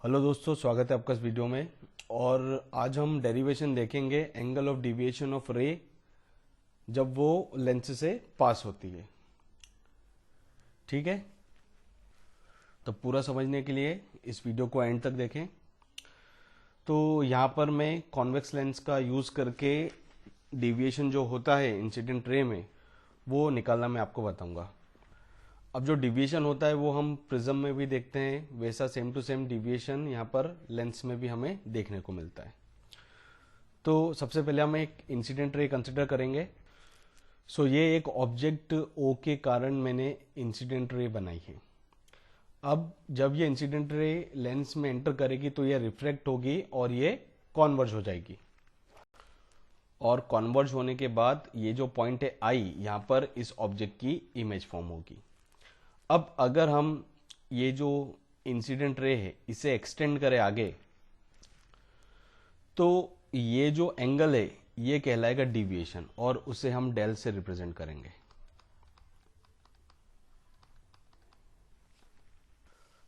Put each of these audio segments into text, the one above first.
Hello दोस्तों, स्वागत है आपका इस वीडियो में। और आज हम डेरिवेशन देखेंगे एंगल ऑफ डिविएशन ऑफ रे जब वो लेंस से पास होती है। ठीक है, तो पूरा समझने के लिए इस वीडियो को एंड तक देखें। तो यहाँ पर मैं कॉन्वेक्स लेंस का यूज़ करके डिविएशन जो होता है इंसिडेंट रे में वो निकालना मैं आपको बताऊंगा। अब जो डिविएशन होता है वो हम प्रिज्म में भी देखते हैं, वैसा सेम टू सेम डिविएशन यहाँ पर लेंस में भी हमें देखने को मिलता है। तो सबसे पहले हम एक इंसिडेंट रे कंसिडर करेंगे। ये एक ऑब्जेक्ट ओ के कारण मैंने इंसिडेंट रे बनाई है। अब जब ये इंसिडेंट रे लेंस में एंटर करेगी तो ये रिफ्रैक्ट होगी और ये कॉन्वर्ज हो जाएगी। और कॉन्वर्ज होने के बाद ये जो पॉइंट है आई, यहाँ पर इस ऑब्जेक्ट की इमेज फॉर्म होगी। अब अगर हम ये जो इंसिडेंट रे है इसे एक्सटेंड करें आगे, तो ये जो एंगल है ये कहलाएगा डिविएशन और उसे हम डेल से रिप्रेजेंट करेंगे।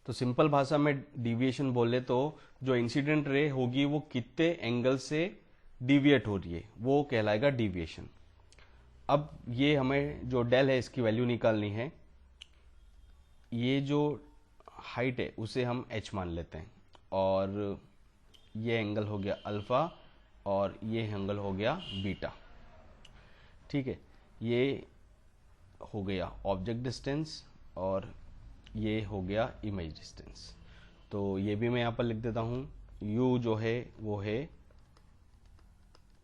तो सिंपल भाषा में डिविएशन बोले तो जो इंसिडेंट रे होगी वो कितने एंगल से डिविएट हो रही है वो कहलाएगा डिविएशन। अब ये हमें जो डेल है इसकी वैल्यू निकालनी है। ये जो हाइट है उसे हम h मान लेते हैं और ये एंगल हो गया अल्फा और ये एंगल हो गया बीटा। ठीक है, ये हो गया ऑब्जेक्ट डिस्टेंस और ये हो गया इमेज डिस्टेंस। तो ये भी मैं यहाँ पर लिख देता हूँ। u जो है वो है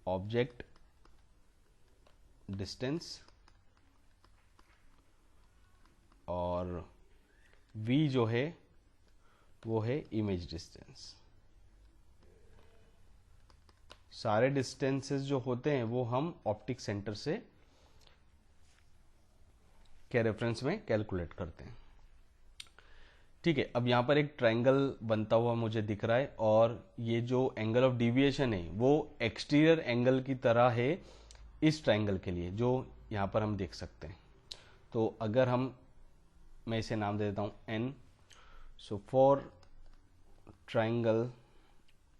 ऑब्जेक्ट डिस्टेंस और v जो है वो है इमेज डिस्टेंस। सारे डिस्टेंसेस जो होते हैं वो हम ऑप्टिक सेंटर से के रेफरेंस में कैलकुलेट करते हैं। ठीक है, अब यहाँ पर एक ट्रायंगल बनता हुआ मुझे दिख रहा है और ये जो एंगल ऑफ डिविएशन है वो एक्सटीरियर एंगल की तरह है इस ट्रायंगल के लिए, जो यहाँ पर हम देख सकते हैं। तो अगर मैं इसे नाम दे देता हूँ n। So for triangle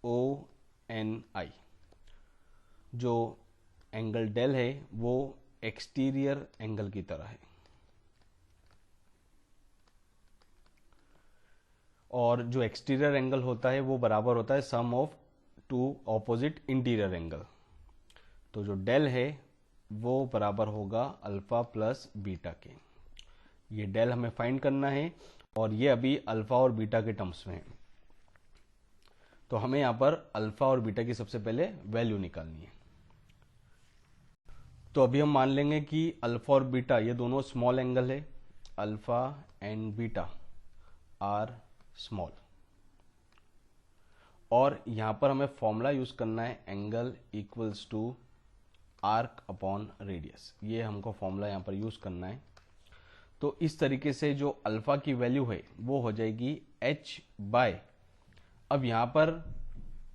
ONI जो एंगल डेल है वो एक्सटीरियर एंगल की तरह है और जो एक्सटीरियर एंगल होता है वो बराबर होता है sum of two opposite interior angle. तो जो डेल है वो बराबर होगा अल्फा प्लस बीटा के। ये डेल हमें फाइंड करना है और ये अभी अल्फा और बीटा के टर्म्स में है। तो हमें यहाँ पर अल्फा और बीटा की सबसे पहले वैल्यू निकालनी है। तो अभी हम मान लेंगे कि अल्फा और बीटा ये दोनों स्मॉल एंगल है। Alpha and beta are small और यहाँ पर हमें फॉर्मूला यूज करना है angle equals to arc upon radius. ये हमको फॉर्मूला यहाँ पर यूज करना है। तो इस तरीके से जो अल्फा की वैल्यू है वो हो जाएगी h बाय, अब यहाँ पर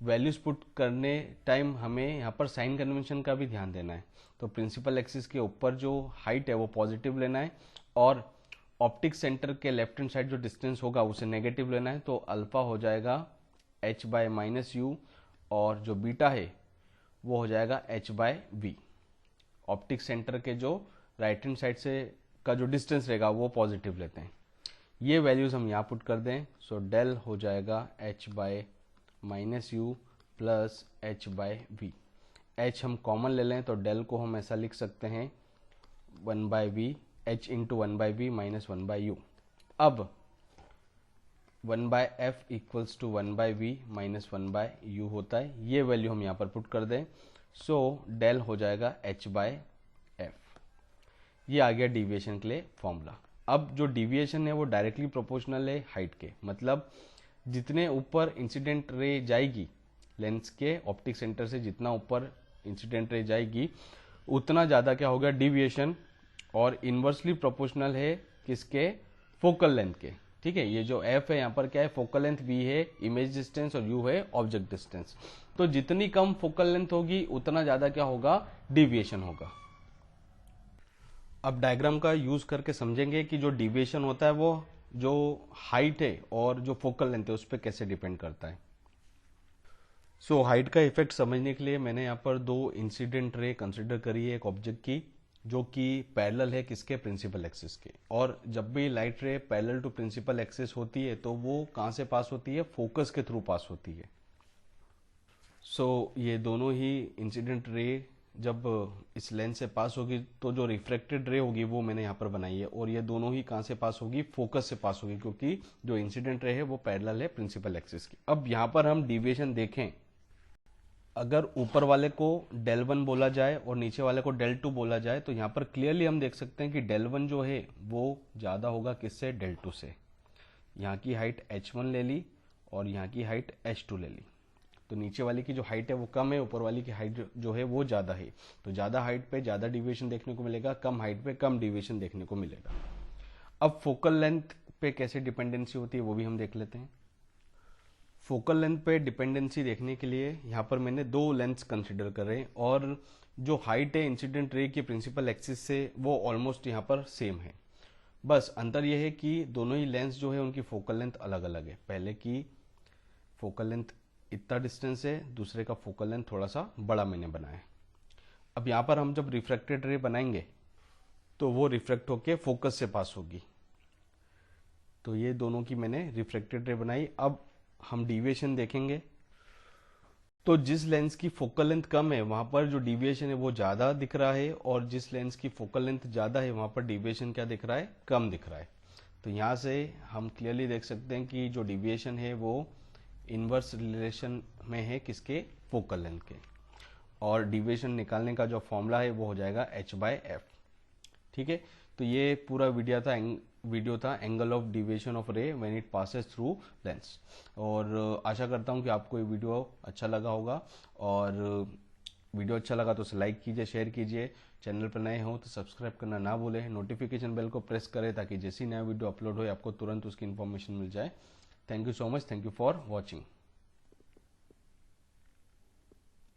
वैल्यूज पुट करने टाइम हमें यहाँ पर साइन कन्वेंशन का भी ध्यान देना है। तो प्रिंसिपल एक्सिस के ऊपर जो हाइट है वो पॉजिटिव लेना है और ऑप्टिक सेंटर के लेफ्ट हैंड साइड जो डिस्टेंस होगा उसे नेगेटिव लेना है। तो अल्फा हो जाएगा h बाय माइनस यू और जो बीटा है वो हो जाएगा h by v. Optic centre के जो राइट हैंड साइड से का जो डिस्टेंस रहेगा वो पॉजिटिव लेते हैं। ये वैल्यूज हम यहाँ पुट कर दें। सो डेल हो जाएगा h by minus u plus h by v. h हम कॉमन ले लें तो डेल को हम ऐसा लिख सकते हैं 1 by v, h into 1 by v minus 1 by u. अब 1 by F equals to 1 by v minus 1 by u होता है। ये वैल्यू हम यहाँ पर पुट कर दें। सो डेल हो जाएगा h बाय एफ। ये आ गया डिविएशन के लिए फॉर्मूला। अब जो डिविएशन है वो डायरेक्टली प्रोपोर्शनल है हाइट के, मतलब जितने ऊपर इंसिडेंट रे जाएगी लेंस के ऑप्टिक सेंटर से, जितना ऊपर इंसिडेंट रे जाएगी उतना ज़्यादा क्या होगा डिविएशन, और इन्वर्सली प्रोपोर्शनल है किसके, फोकल लेंथ के। ठीक है, ये जो f है यहाँ पर क्या है, फोकल लेंथ, v है इमेज डिस्टेंस और u है ऑब्जेक्ट डिस्टेंस। तो जितनी कम फोकल लेंथ होगी उतना ज़्यादा क्या होगा, डिविएशन होगा। अब डायग्राम का यूज करके समझेंगे कि जो डिविएशन होता है वो जो हाइट है और जो फोकल लेंथ है उस पर कैसे डिपेंड करता है। सो हाइट का इफेक्ट समझने के लिए मैंने यहाँ पर दो इंसिडेंट रे कंसिडर करी है एक ऑब्जेक्ट की, जो कि पैरेलल है किसके, प्रिंसिपल एक्सिस के। और जब भी light ray parallel to principal axis होती है तो वो कहाँ से पास होती है, फोकस के थ्रू पास होती है। सो ये दोनों ही इंसिडेंट रे जब इस लेंस से पास होगी तो जो रिफ्रेक्टेड रे होगी वो मैंने यहाँ पर बनाई है, और ये दोनों ही कहाँ से पास होगी, फोकस से पास होगी, क्योंकि जो इंसिडेंट रे है वो पैरेलल है प्रिंसिपल एक्सिस की। अब यहाँ पर हम डिविएशन देखें, अगर ऊपर वाले को डेल 1 बोला जाए और नीचे वाले को डेल 2 बोला जाए तो यहाँ पर क्लियरली हम देख सकते हैं कि डेल 1 जो है वो ज़्यादा होगा किससे, डेल 2 से। यहाँ की हाइट h1 ले ली और यहाँ की हाइट h2 ले ली, तो नीचे वाले की जो हाइट है वो कम है, ऊपर वाली की हाइट जो है वो ज़्यादा है। तो ज़्यादा हाइट पे ज़्यादा डिविएशन देखने को मिलेगा, कम हाइट पे कम डिविएशन देखने को मिलेगा। अब फोकल लेंथ पे कैसे डिपेंडेंसी होती है वो भी हम देख लेते हैं। फोकल लेंथ पे डिपेंडेंसी देखने के लिए यहाँ पर मैंने दो लेंथ्स कंसिडर करे, और जो हाइट है इंसिडेंट रे की प्रिंसिपल एक्सिस से वो ऑलमोस्ट यहाँ पर सेम है। बस अंतर यह है कि दोनों ही लेंस जो है उनकी फोकल लेंथ अलग अलग है। पहले की फोकल लेंथ इतना डिस्टेंस है, दूसरे का फोकल लेंथ थोड़ा सा बड़ा मैंने बनाया है। अब यहाँ पर हम जब रिफ्रैक्टेड रे बनाएंगे तो वो रिफ्रैक्ट होके फोकस से पास होगी। तो ये दोनों की मैंने रिफ्रैक्टेड रे बनाई। अब हम डिविएशन देखेंगे, तो जिस लेंस की फोकल लेंथ कम है वहां पर जो डिविएशन है वो ज्यादा दिख रहा है, और जिस लेंस की फोकल लेंथ ज्यादा है वहां पर डिविएशन क्या दिख रहा है, कम दिख रहा है। तो यहां से हम क्लियरली देख सकते हैं कि जो डिविएशन है वो इनवर्स रिलेशन में है किसके, फोकल लेंथ के। और डिविएशन निकालने का जो फॉर्मूला है वो हो जाएगा h/f। ठीक है, तो ये पूरा वीडियो था एंगल ऑफ डिविएशन ऑफ रे when it passes through lens. और आशा करता हूँ कि आपको ये वीडियो अच्छा लगा होगा, और वीडियो अच्छा लगा तो उसे लाइक कीजिए, शेयर कीजिए। चैनल पर नए हो तो सब्सक्राइब करना ना भूलें, नोटिफिकेशन बेल को प्रेस करें ताकि जैसी नया वीडियो अपलोड हो आपको तुरंत उसकी इन्फॉर्मेशन मिल जाए। Thank you so much, thank you for watching.